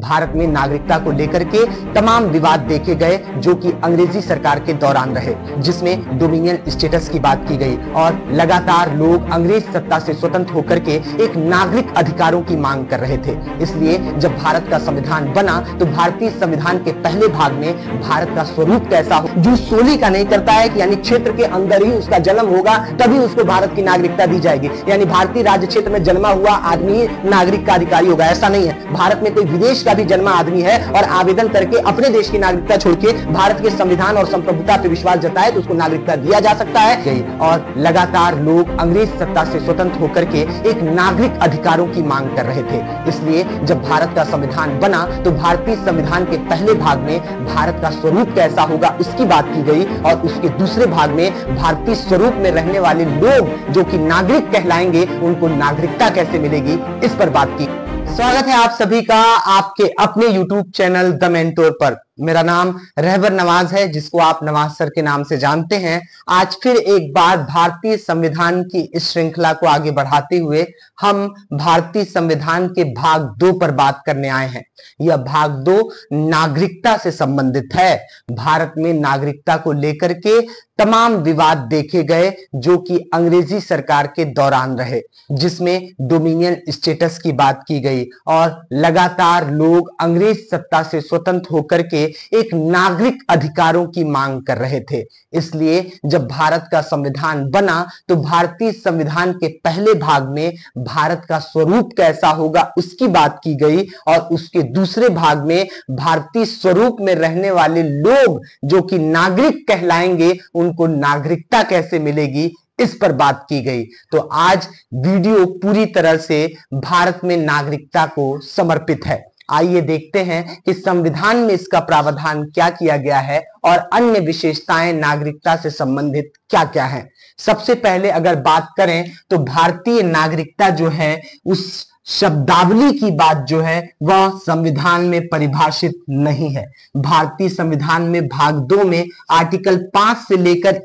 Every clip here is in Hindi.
भारत में नागरिकता को लेकर के तमाम विवाद देखे गए जो कि अंग्रेजी सरकार के दौरान रहे, जिसमें डोमिनियन स्टेटस की बात की गई और लगातार लोग अंग्रेज सत्ता से स्वतंत्र होकर के एक नागरिक अधिकारों की मांग कर रहे थे। इसलिए जब भारत का संविधान बना तो भारतीय संविधान के पहले भाग में भारत का स्वरूप कैसा हो, जो सोली का नहीं करता है कि यानी क्षेत्र के अंदर ही उसका जन्म होगा तभी उसको भारत की नागरिकता दी जाएगी, यानी भारतीय राज्य क्षेत्र में जन्मा हुआ आदमी नागरिक का अधिकारी होगा, ऐसा नहीं है। भारत में कोई विदेश का भी जन्मा आदमी है और आवेदन करके अपने देश की नागरिकता छोड़ के भारत के संविधान और संप्रभुता पर विश्वास जताए तो उसको नागरिकता दिया जा सकता है। और लगातार लोग अंग्रेज सत्ता से स्वतंत्र होकर के एक नागरिक अधिकारों की मांग कर रहे थे। इसलिए जब भारत का संविधान बना तो भारतीय संविधान के पहले भाग में भारत का स्वरूप कैसा होगा उसकी बात की गई और उसके दूसरे भाग में भारतीय स्वरूप में रहने वाले लोग जो कि नागरिक कहलाएंगे उनको नागरिकता कैसे मिलेगी इस पर बात की। स्वागत है आप सभी का आपके अपने YouTube चैनल द मेंटोर पर। मेरा नाम रहबर नवाज है, जिसको आप नवाज सर के नाम से जानते हैं। आज फिर एक बार भारतीय संविधान की इस श्रृंखला को आगे बढ़ाते हुए हम भारतीय संविधान के भाग 2 पर बात करने आए हैं। यह भाग 2 नागरिकता से संबंधित है। भारत में नागरिकता को लेकर के तमाम विवाद देखे गए जो कि अंग्रेजी सरकार के दौरान रहे, जिसमें डोमिनियन स्टेटस की बात की गई और लगातार लोग अंग्रेज सत्ता से स्वतंत्र होकर के एक नागरिक अधिकारों की मांग कर रहे थे। इसलिए जब भारत का संविधान बना तो भारतीय संविधान के पहले भाग में भारत का स्वरूप कैसा होगा उसकी बात की गई और उसके दूसरे भाग में भारतीय स्वरूप में रहने वाले लोग जो कि नागरिक कहलाएंगे उनको नागरिकता कैसे मिलेगी इस पर बात की गई। तो आज वीडियो पूरी तरह से भारत में नागरिकता को समर्पित है। आइए देखते हैं कि संविधान में इसका प्रावधान क्या किया गया है और अन्य विशेषताएं नागरिकता से संबंधित क्या क्या हैं। सबसे पहले अगर बात करें तो भारतीय नागरिकता जो है उस शब्दावली की बात जो है वह संविधान में परिभाषित नहीं है। भारतीय संविधान में भाग 2 में आर्टिकल 5 से लेकर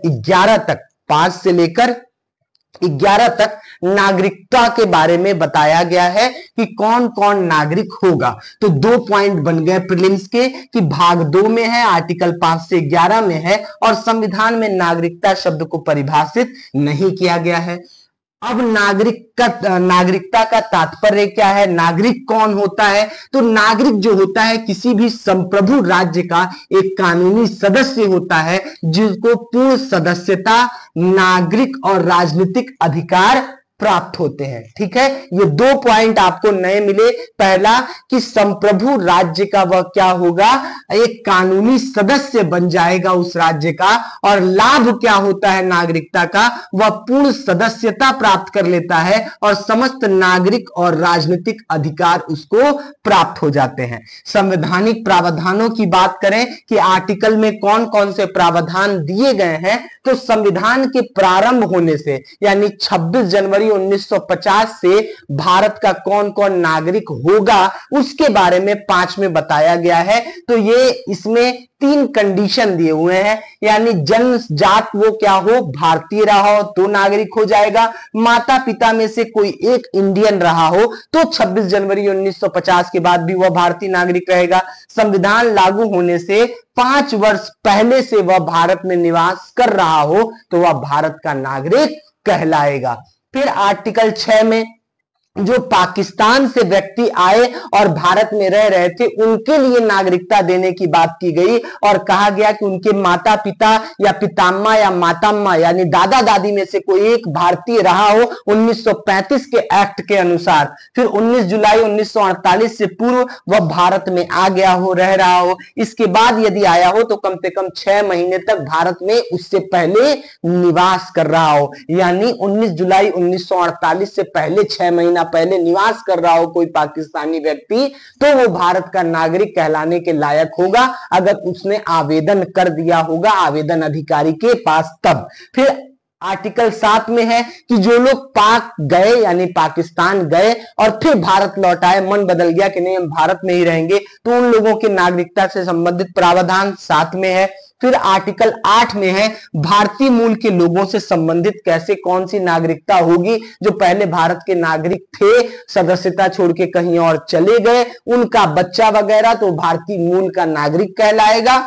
11 तक नागरिकता के बारे में बताया गया है कि कौन कौन नागरिक होगा। तो 2 पॉइंट बन गए प्रीलिम्स के कि भाग 2 में है, आर्टिकल 5 से 11 में है और संविधान में नागरिकता शब्द को परिभाषित नहीं किया गया है। अब नागरिकता का तात्पर्य क्या है, नागरिक कौन होता है? तो नागरिक जो होता है किसी भी संप्रभु राज्य का एक कानूनी सदस्य होता है जिसको पूर्ण सदस्यता, नागरिक और राजनीतिक अधिकार प्राप्त होते हैं। ठीक है, ये 2 पॉइंट आपको नए मिले। पहला कि संप्रभु राज्य का वह क्या होगा, एक कानूनी सदस्य बन जाएगा उस राज्य का, और लाभ क्या होता है नागरिकता का, वह पूर्ण सदस्यता प्राप्त कर लेता है और समस्त नागरिक और राजनीतिक अधिकार उसको प्राप्त हो जाते हैं। संवैधानिक प्रावधानों की बात करें कि आर्टिकल में कौन कौन से प्रावधान दिए गए हैं, तो संविधान के प्रारंभ होने से यानी 26 जनवरी 1950 से भारत का कौन कौन नागरिक होगा उसके बारे में 5 में बताया गया है। तो ये इसमें 3 कंडीशन दिए हुए हैं, यानी जन्म जात वो क्या हो, भारतीय रहा हो तो नागरिक हो जाएगा, माता पिता में से कोई एक इंडियन रहा हो तो 26 जनवरी 1950 के बाद भी वह भारतीय नागरिक रहेगा, संविधान लागू होने से 5 वर्ष पहले से वह भारत में निवास कर रहा हो तो वह भारत का नागरिक कहलाएगा। फिर आर्टिकल 6 में जो पाकिस्तान से व्यक्ति आए और भारत में रह रहे थे उनके लिए नागरिकता देने की बात की गई और कहा गया कि उनके माता पिता या पितामह या मातामह यानी दादा दादी में से कोई एक भारतीय रहा हो 1935 के एक्ट के अनुसार। फिर 19 जुलाई 1948 से पूर्व वह भारत में आ गया हो, रह रहा हो। इसके बाद यदि आया हो तो कम से कम 6 महीने तक भारत में उससे पहले निवास कर रहा हो, यानी 19 जुलाई 1948 से पहले 6 महीना पहले निवास कर रहा हो कोई पाकिस्तानी व्यक्ति तो वो भारत का नागरिक कहलाने के लायक होगा अगर उसने आवेदन कर दिया होगा आवेदन अधिकारी के पास तब। फिर आर्टिकल 7 में है कि जो लोग पाक गए यानी पाकिस्तान गए और फिर भारत लौट आए, मन बदल गया कि नहीं हम भारत में ही रहेंगे, तो उन लोगों की नागरिकता से संबंधित प्रावधान 7 में है। फिर आर्टिकल 8 में है भारतीय मूल के लोगों से संबंधित कैसे कौन सी नागरिकता होगी, जो पहले भारत के नागरिक थे, सदस्यता छोड़ के कहीं और चले गए, उनका बच्चा वगैरह तो भारतीय मूल का नागरिक कहलाएगा।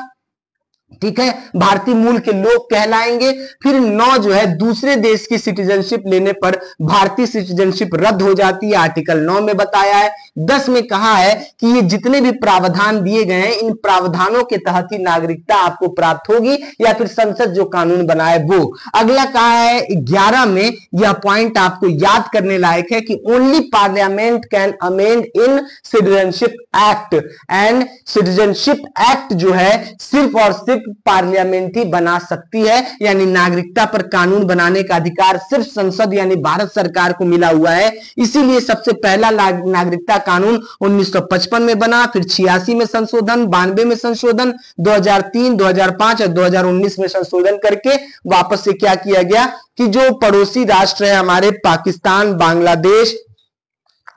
ठीक है, भारतीय मूल के लोग कहलाएंगे। फिर 9 जो है दूसरे देश की सिटीजनशिप लेने पर भारतीय सिटीजनशिप रद्द हो जाती है, आर्टिकल 9 में बताया है। 10 में कहा है कि ये जितने भी प्रावधान दिए गए हैं इन प्रावधानों के तहत ही नागरिकता आपको प्राप्त होगी या फिर संसद जो कानून बनाए वो। अगला कहा है 11 में, यह पॉइंट आपको याद करने लायक है कि only parliament can amend in citizenship act, and citizenship act जो है सिर्फ और सिर्फ पार्लियामेंट ही बना सकती है, यानी नागरिकता पर कानून बनाने का अधिकार सिर्फ संसद यानी भारत सरकार को मिला हुआ है। इसीलिए सबसे पहला नागरिकता कानून 1955 में बना, फिर 86 में संशोधन, 92 में संशोधन, 2003, 2005 और 2019 में संशोधन करके वापस से क्या किया गया कि जो पड़ोसी राष्ट्र है हमारे पाकिस्तान, बांग्लादेश,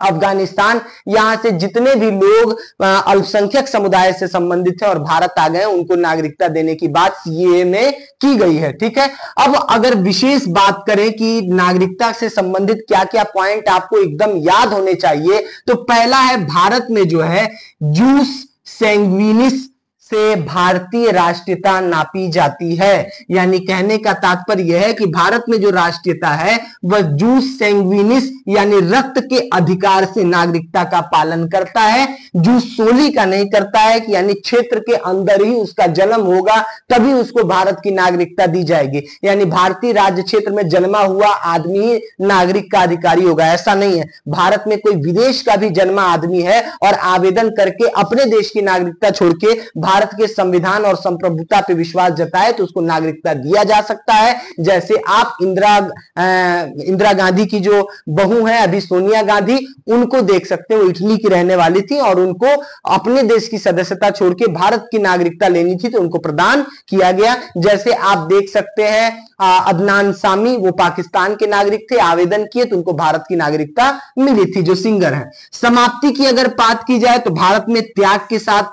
अफगानिस्तान, यहां से जितने भी लोग अल्पसंख्यक समुदाय से संबंधित हैं और भारत आ गए उनको नागरिकता देने की बात सीएए में की गई है। ठीक है, अब अगर विशेष बात करें कि नागरिकता से संबंधित क्या क्या पॉइंट आपको एकदम याद होने चाहिए, तो पहला है भारत में जो है जूस सैंग्विनिस से भारतीय राष्ट्रीयता नापी जाती है, यानी कहने का तात्पर्य यह है कि भारत में जो राष्ट्रीयता है वह जूस सैंग्विनिस यानी रक्त के अधिकार से नागरिकता का पालन करता है, जूस सोली का नहीं करता है कि यानी क्षेत्र के अंदर ही उसका जन्म होगा तभी उसको भारत की नागरिकता दी जाएगी, यानी भारतीय राज्य क्षेत्र में जन्मा हुआ आदमी ही नागरिक का अधिकारी होगा, ऐसा नहीं है। भारत में कोई विदेश का भी जन्मा आदमी है और आवेदन करके अपने देश की नागरिकता छोड़ के भारत के संविधान और संप्रभुता पे विश्वास जताए तो उसको नागरिकता दिया जा सकता है। जैसे आप इंदिरा गांधी की जो बहू है अभी सोनिया गांधी, उनको देख सकते हो, इटली की रहने वाली थी और उनको अपने देश की सदस्यता छोड़ के भारत की नागरिकता लेनी थी तो उनको प्रदान किया गया। जैसे आप देख सकते हैं अदनान सामी, वो पाकिस्तान के नागरिक थे, आवेदन किए तो उनको भारत की नागरिकता मिली थी, जो सिंगर है। समाप्ति की अगर बात की जाए तो भारत में त्याग के साथ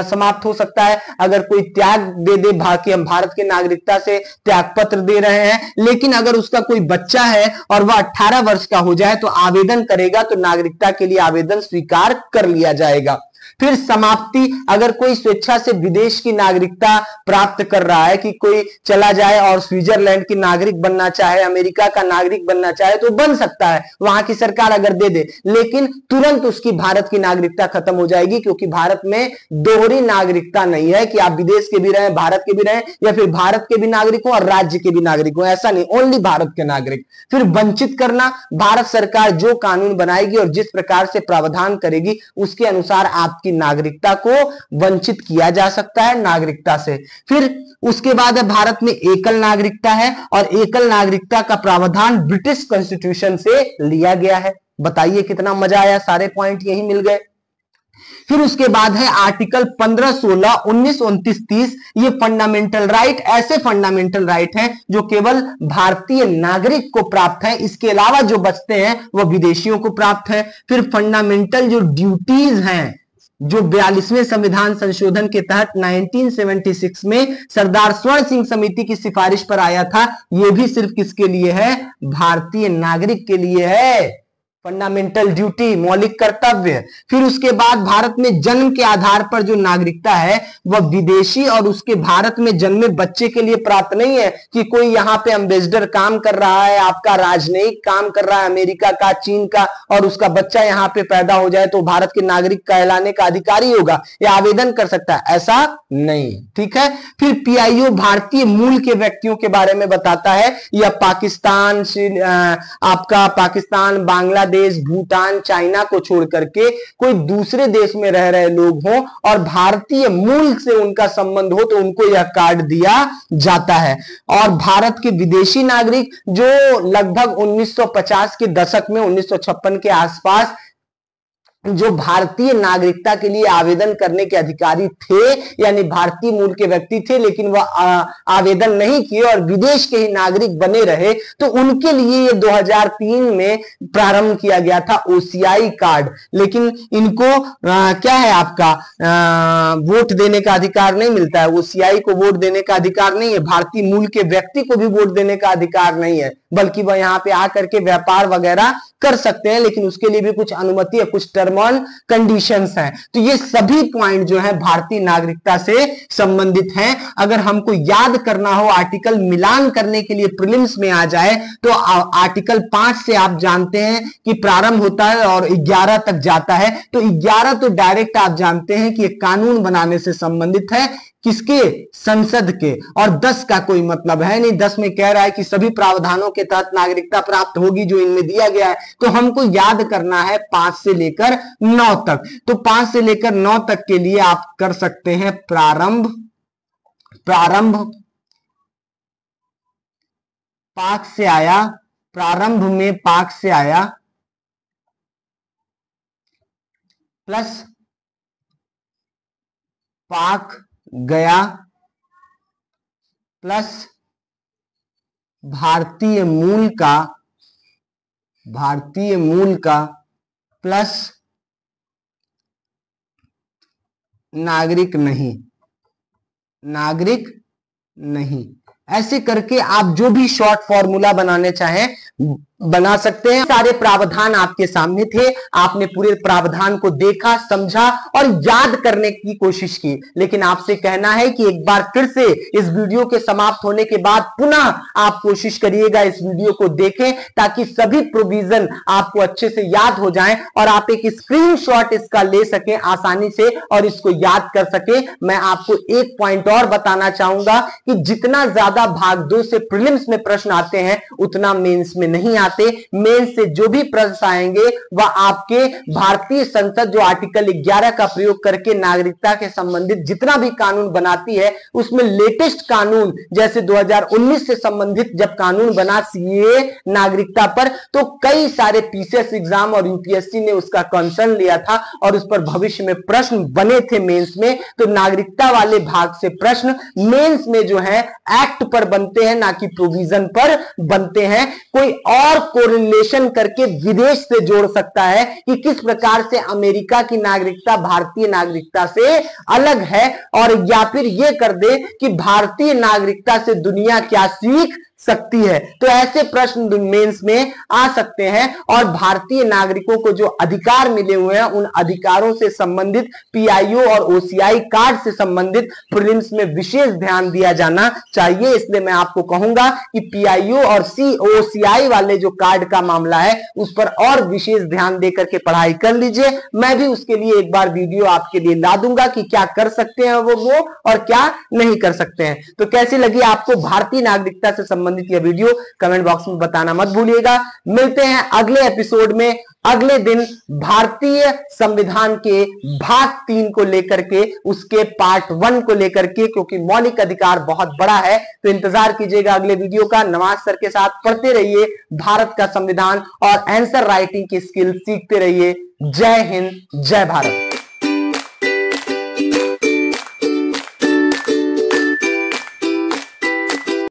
समाप्त हो सकता है, अगर कोई त्याग दे दे कि हम भारत के नागरिकता से त्याग पत्र दे रहे हैं, लेकिन अगर उसका कोई बच्चा है और वह 18 वर्ष का हो जाए तो आवेदन करेगा तो नागरिकता के लिए आवेदन स्वीकार कर लिया जाएगा। फिर समाप्ति, अगर कोई स्वेच्छा से विदेश की नागरिकता प्राप्त कर रहा है कि कोई चला जाए और स्विट्जरलैंड की नागरिक बनना चाहे, अमेरिका का नागरिक बनना चाहे तो बन सकता है, वहां की सरकार अगर दे दे, लेकिन तुरंत उसकी भारत की नागरिकता खत्म हो जाएगी क्योंकि भारत में दोहरी नागरिकता नहीं है कि आप विदेश के भी रहे, भारत के भी रहे या फिर भारत के भी नागरिक हो और राज्य के भी नागरिक हो, ऐसा नहीं, ओनली भारत के नागरिक। फिर वंचित करना, भारत सरकार जो कानून बनाएगी और जिस प्रकार से प्रावधान करेगी उसके अनुसार आप की नागरिकता को वंचित किया जा सकता है नागरिकता से। फिर उसके बाद भारत में एकल नागरिकता है और एकल नागरिकता का प्रावधान ब्रिटिश कॉन्स्टिट्यूशन से लिया गया है। बताइए कितना मजा आया, सारे पॉइंट यही मिल गए। फिर उसके बाद है आर्टिकल 15, 16, 19, 29, 30, ये फंडामेंटल राइट, ऐसे फंडामेंटल राइट हैं जो केवल भारतीय नागरिक को प्राप्त है, इसके अलावा जो बचते हैं वह विदेशियों को प्राप्त है। फिर फंडामेंटल जो ड्यूटीज हैं जो 42वें संविधान संशोधन के तहत 1976 में सरदार स्वर्ण सिंह समिति की सिफारिश पर आया था, यह भी सिर्फ किसके लिए है, भारतीय नागरिक के लिए है। फंडामेंटल ड्यूटी, मौलिक कर्तव्य। फिर उसके बाद भारत में जन्म के आधार पर जो नागरिकता है वह विदेशी और उसके भारत में जन्मे बच्चे के लिए प्राप्त नहीं है कि कोई यहाँ पे एम्बेसडर काम कर रहा है, आपका राजनयिक काम कर रहा है अमेरिका का, चीन का, और उसका बच्चा यहाँ पे पैदा हो जाए तो भारत के नागरिक कहलाने का अधिकारी होगा या आवेदन कर सकता है, ऐसा नहीं। ठीक है, फिर पीआईओ भारतीय मूल के व्यक्तियों के बारे में बताता है, यह पाकिस्तान, आपका पाकिस्तान, बांग्लादेश, भूटान, चाइना को छोड़ करके कोई दूसरे देश में रह रहे लोग हों और भारतीय मूल से उनका संबंध हो तो उनको यह कार्ड दिया जाता है। और भारत के विदेशी नागरिक जो लगभग 1950 के दशक में 1956 के आसपास जो भारतीय नागरिकता के लिए आवेदन करने के अधिकारी थे, यानी भारतीय मूल के व्यक्ति थे लेकिन वह आवेदन नहीं किए और विदेश के ही नागरिक बने रहे, तो उनके लिए ये 2003 में प्रारंभ किया गया था ओसीआई कार्ड। लेकिन इनको क्या है, आपका वोट देने का अधिकार नहीं मिलता है। ओसीआई को वोट देने का अधिकार नहीं है, भारतीय मूल के व्यक्ति को भी वोट देने का अधिकार नहीं है, बल्कि वह यहाँ पे आकर के व्यापार वगैरह कर सकते हैं, लेकिन उसके लिए भी कुछ अनुमति है, कुछ टर्म एंड कंडीशंस हैं। तो ये सभी पॉइंट जो है भारतीय नागरिकता से संबंधित हैं। अगर हमको याद करना हो, आर्टिकल मिलान करने के लिए प्रीलिम्स में आ जाए, तो आर्टिकल 5 से आप जानते हैं कि प्रारंभ होता है और 11 तक जाता है। तो 11 तो डायरेक्ट आप जानते हैं कि ये कानून बनाने से संबंधित है, किसके, संसद के। और 10 का कोई मतलब है नहीं। 10 में कह रहा है कि सभी प्रावधानों के तहत नागरिकता प्राप्त होगी जो इनमें दिया गया है। तो हमको याद करना है 5 से लेकर 9 तक। तो 5 से लेकर 9 तक के लिए आप कर सकते हैं प्रारंभ पाक से आया, प्रारंभ में पाक से आया प्लस पाक गया प्लस भारतीय मूल का प्लस नागरिक नहीं। ऐसे करके आप जो भी शॉर्ट फॉर्मूला बनाने चाहें बना सकते हैं। सारे प्रावधान आपके सामने थे, आपने पूरे प्रावधान को देखा, समझा और याद करने की कोशिश की। लेकिन आपसे कहना है कि एक बार फिर से इस वीडियो के समाप्त होने के बाद पुनः आप कोशिश करिएगा, इस वीडियो को देखें, ताकि सभी प्रोविजन आपको अच्छे से याद हो जाएं और आप एक स्क्रीनशॉट इसका ले सकें आसानी से और इसको याद कर सकें। मैं आपको एक पॉइंट और बताना चाहूंगा कि जितना ज्यादा भाग 2 से प्रीलिम्स में प्रश्न आते हैं, उतना मेंस में नहीं आते। मेंस से जो भी प्रश्न आएंगे वह आपके भारतीय संसद जो आर्टिकल 11 का प्रयोग करके नागरिकता के संबंधित जितना भी कानून बनाती है, उसमें लेटेस्ट कानून जैसे 2019 से संबंधित जब कानून बना सीएए नागरिकता पर, तो कई सारे पीसीएस एग्जाम और यूपीएससी ने उसका कंसर्न लिया था और उस पर भविष्य में प्रश्न बने थे मेंस में। तो नागरिकता वाले भाग से प्रश्न मेंस में जो है एक्ट पर बनते हैं, ना कि प्रोविजन पर बनते हैं। कोई और कोरिलेशन करके विदेश से जोड़ सकता है कि किस प्रकार से अमेरिका की नागरिकता भारतीय नागरिकता से अलग है, और या फिर यह कर दे कि भारतीय नागरिकता से दुनिया क्या सीख सकती है। तो ऐसे प्रश्न मेंस में आ सकते हैं और भारतीय नागरिकों को जो अधिकार मिले हुए हैं, उन अधिकारों से संबंधित पीआईओ और ओसीआई कार्ड से संबंधित प्रीलिम्स में विशेष ध्यान दिया जाना चाहिए। इसलिए मैं आपको कहूंगा कि पीआईओ और ओसीआई वाले जो कार्ड का मामला है, उस पर और विशेष ध्यान देकर के पढ़ाई कर लीजिए। मैं भी उसके लिए एक बार वीडियो आपके लिए ला दूंगा कि क्या कर सकते हैं वो और क्या नहीं कर सकते हैं। तो कैसी लगी आपको भारतीय नागरिकता से संबंधित यह वीडियो, कमेंट बॉक्स में बताना मत भूलिएगा। मिलते हैं अगले एपिसोड में अगले दिन भारतीय संविधान के भाग 3 को लेकर के, उसके पार्ट 1 को लेकर के, क्योंकि मौलिक अधिकार बहुत बड़ा है। तो इंतजार कीजिएगा अगले वीडियो का। नवाज सर के साथ पढ़ते रहिए भारत का संविधान और आंसर राइटिंग की स्किल सीखते रहिए। जय हिंद, जय भारत।